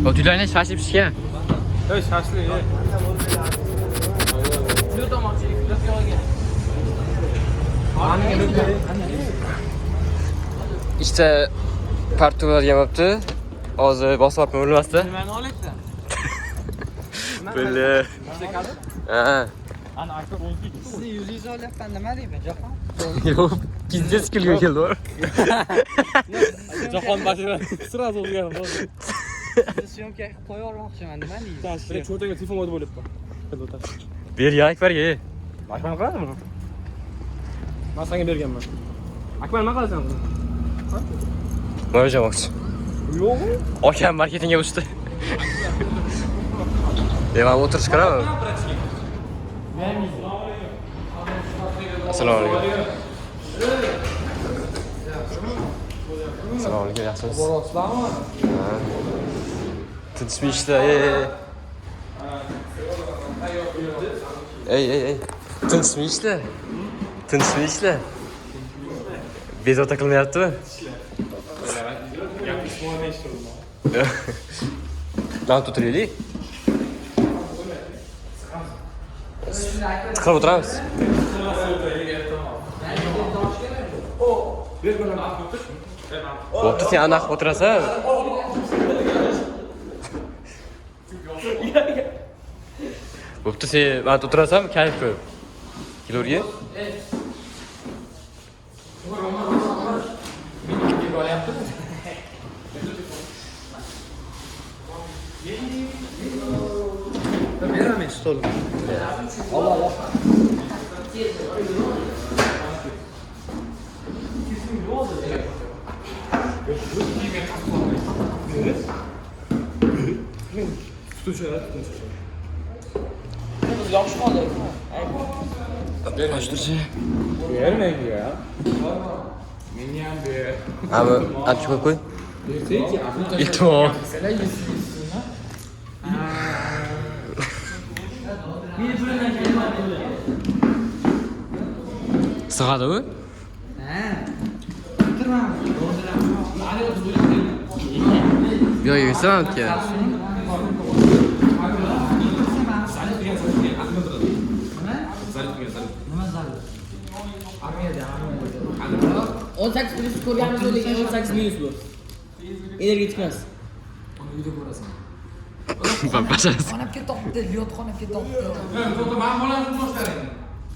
Ödüllerine şaşıp pişken. Evet şaşlı ye. İşte partular yaptı. Ağzı basıp olmasdı. Ben olaydı. Böyle. Ha. Ana aktar oldu. Sizni yüzünüz olib ben demedim mi? Jahon. Yok. Gizli sıkılıyor geldi o. Jahon başına sırası oldu yani. Siz syomka qo'yib olmoqchiman nima deysiz? Bir çoğutanga telefon oldu bo'lib qoldi. Bir yarak var ye. Akmal qiladimi? Men senga berganman. Akmal nima qilasan buni? Ne olacak bak. Yo'q. Okan marketinge uçtu. Devam otur çıkar mı? Assalomu alaykum. Assalomu alaykum, yaxshimisiz? Borasizlarmi? Tinchmi ishda? Ey. Tinchmi ishda? Tinchmi ishda? Bezovta qilmayaptimi? Lan tuturaylik. Tiqilib o'tiramiz. Bo'pti, sen anaqa o'tirasan. Bo'pti, sen men o'tirasam, kayf ko'rib. Kelurga. Beramen stol. Yaxshi qoldi. Açtırıcı. Vermeyin ya. Meni ham ber. Abi, açık koy. İltimo. Sığadı mı? Yok, istemem ki. On 8 ko'rganimiz lekin 18 minus bu. Energiya chiqmas. Başarısız. Xonab ketibdi, yot xonab ketibdi.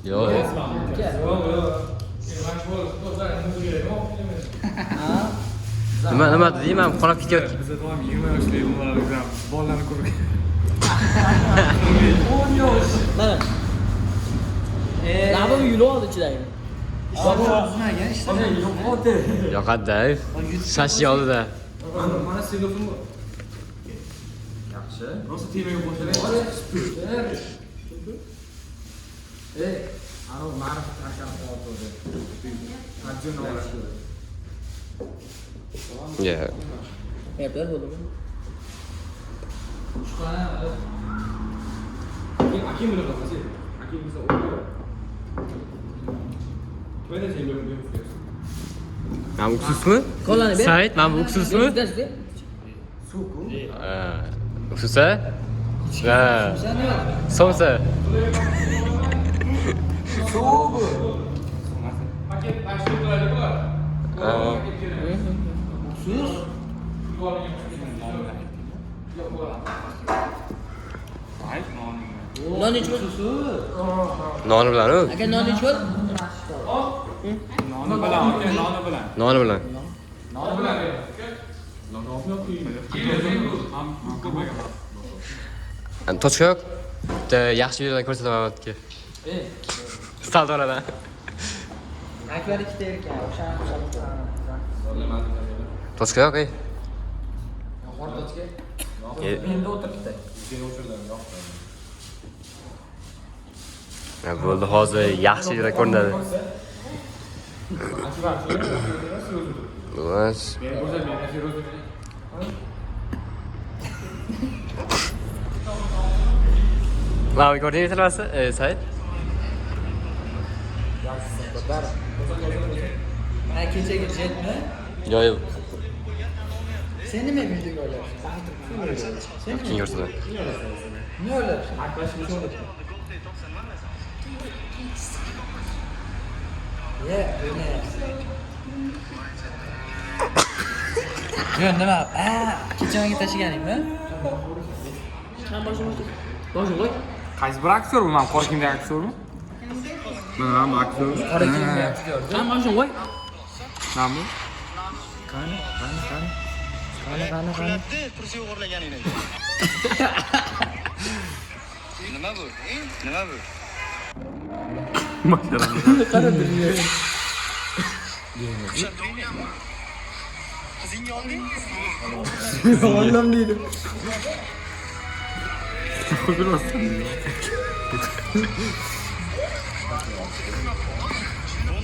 Yok. Nima deyman, qonab ketyapti. Biz tamam 20 yoshli bolalar bolalarni ko'rib. Mana. Labim yulib oldi ichidagi. Buzmagan ishlar. Yoqadi-da. Shashi oldi-da. Mana telefon bu. Yaxshi. Rosa TV-ga qo'shiladi. Ana ma'rifat akam oldi. Hajjon oladi. Ya. Yaplar bo'ldimi? Akim bilan qolasiz. Akim biza o'ylaydi. Qo'yda sen bilan qo'yasiz. Ben uksus mu? Kolani ber. Sait, ben bu uksus mu? Uksusa? Ha. Somsa. Paket 80 liraydı bu. Sus. Non ichib. Noni bilan u? Aka non ichib. Noni bilan, noni bilan. Noni bilan. Noni bilan. Noni bilan. Tochka yo'q. Bitta yaxshi videodan ko'rsataman sizga. Saldoradan. Akbar ikkita ekan, o'shani Tochka yo'q, ey. Menda o'tiribdi. Bo'ldi, hozir yaxshi videoda ko'rinadi. Bas. Lan ko'rdingiz tilasi, Said? Ha, kechagi jetmi? Yo'q. Sen nima videoga olyapsan? Keyin yo'rsalar. Ne olyapsan? Ye, Yo, nima? Kechagaga tashiganingmi? Sen boshini qo'y. Qaysi bir aktyor bu? Men Qorkindagi aktyormi? Men ham aktyor. Sen boshini qo'y. Nima bu? Qani? Kursi o'g'irlaganingni. Nima bu? Nima bu? Qizingni olding? Olam deydi.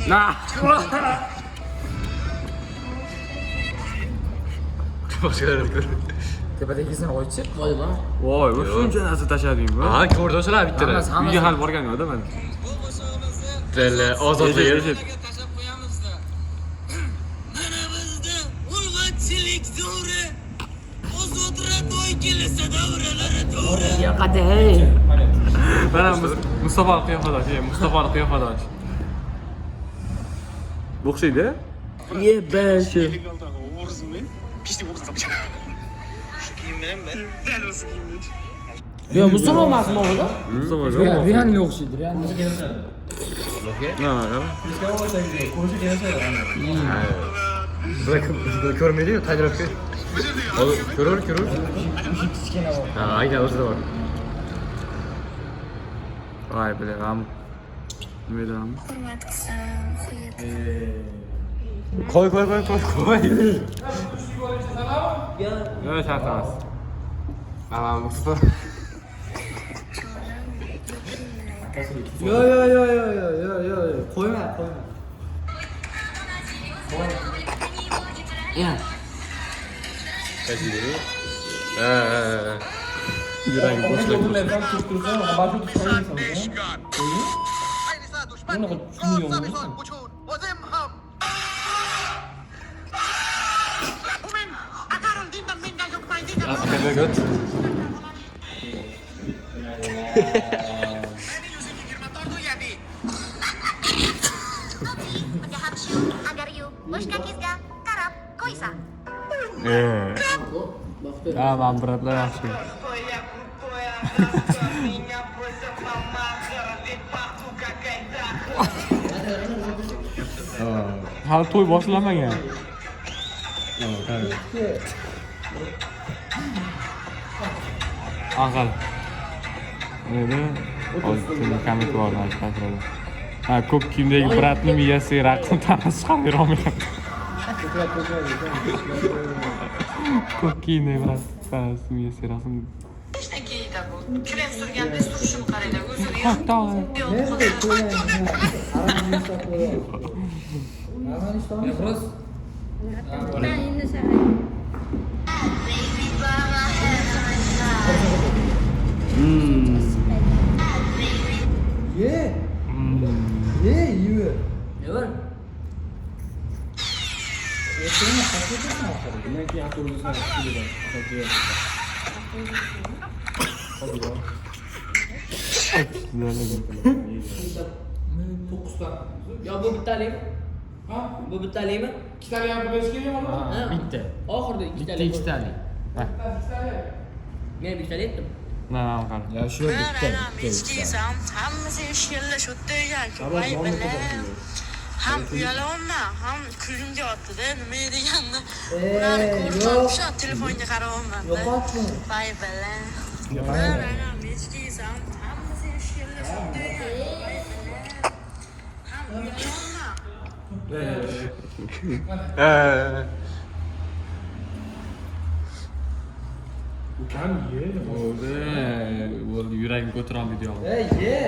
Nah. Boshqalarni ko'r. Tepadagini qo'ychi. Voyma. Voy, bu shuncha narsa tashladingmi? Ha, ko'rdi o'shalar bittalar. Uyga hali borgan-da men. Tilla ozodlik. Mana bizda urg'ochilik davri. Ozodra to'y kelsa davralar to'g'ri. Yoqadi, hey. Mana Mustafa qiyofadosh, Mustafa qiyofadosh. Bu o'xshaydi? Ye, bashi. Yo, Mustafa emasmi o'g'li? Mustafa Realni o'xshaydi, realni. Bular ko'rmaydi-yu, tajribga. Ko'rar. Ha, aynan o'zida bor. Voy, bilaman. Nima deyman? Hurmat qilsam, Qo'y. Yo, shart emas. Mana Mustafa. Yo. Qo'yma. Ya. Qaysi? Ha. Yuragi Bunlar bo'shlar. ham tursa, başı tushmaysan. Bunu tushunmayman. Akaga göt. agar you boshqa kezga qarab qo'ysa. Ha, men biratlar yaxshi. Hali to'y boshlanmagan. Aql. Nima? Hozir komment bormi aytadi. Ha, ko'k kiyimdagi bratni miyasi raqsni tanasi ham berolmayapti. Ko'k kiyimdagi brat tanasi miyasi raqsni. Krem surganda surishini qaranglar, o'zini Hatta Yo, bu bittalimi? Ha? Bu bittalimi? ikkitali ham bo'lish kerakmi? Bitta. Oxirida ikkitalik. Men bittalik aytdim. Mana qara. Ya shu Eskizam, hammasi eshkalla sho'ttagan ko'pay bilan. Ham uyalaman, ham ko'zimga otdi-da, nima deganini. Ularni ko'rsam, shu telefonga qarayapman-da. yo'qotmi? Voy bilan. Mana eskizam, hammasi eshkalla sho'ttagan ko'pay bilan. Ham uyalaman. Bo'ldi, yuragim ko'tara olmaydi yo'q. Ye.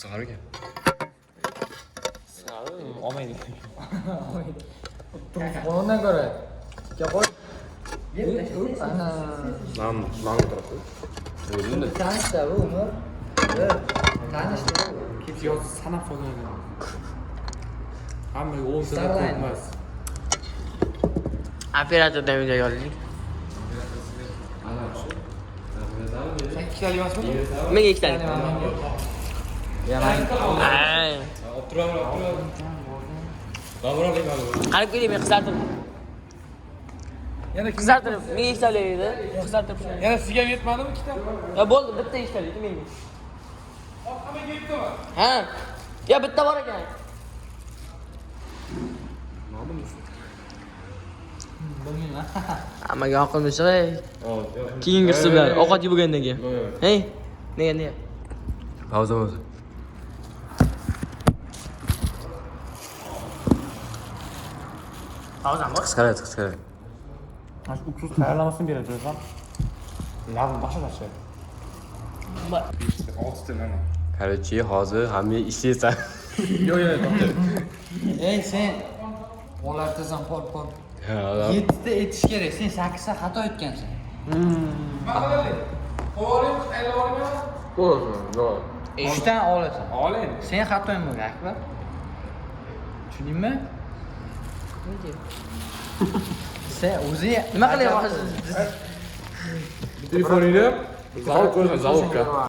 Sahar ekan. Olmaydi. Ondan ko'ra. Qo'y. Mana o'tiribdi. O'zimda. Tanishda bu Umar. Tanishda bu. Kecha yozib sanab solgan. Hammaga 10 ta Sarlayni. emas. Operatordan video oldik. Sen ikkitalik emasmi? Menga ikkitalik. Yaman. Ay. Qarab keling, men qizartirdim. Yana Qizartirib, menga ikkitalik edi. Qizartirib. Yana sizga ham yetmadimi ikkita? Ya bo'ldi, bitta ikkitalik menga. Ha. Ya bitta bor ekan. Bilmayman. Hammaga yoqilmish, ey. Keyingi qism bilan ovqat yeb bo'lgandan keyin. Hey. Nega? Pauza. Pauzam bor. Qisqaradi. Mana shu uksuz tayyorlamasini beradi o'zim. Labim boshqa. Короче, hozir hamma ishlaysan. Yo'q. Ey sen olartasan pol. Ha, 7 ta etish kerak. Sen 8 ta xato etgansan. Yo'q. 3 ta olasan. Olay. Sen xatoing bo'lgan, Akbar. Tushundingmi? Sen o'zi Nima qilyapsiz? Telefoningni zavod qo'ysan, zavodga.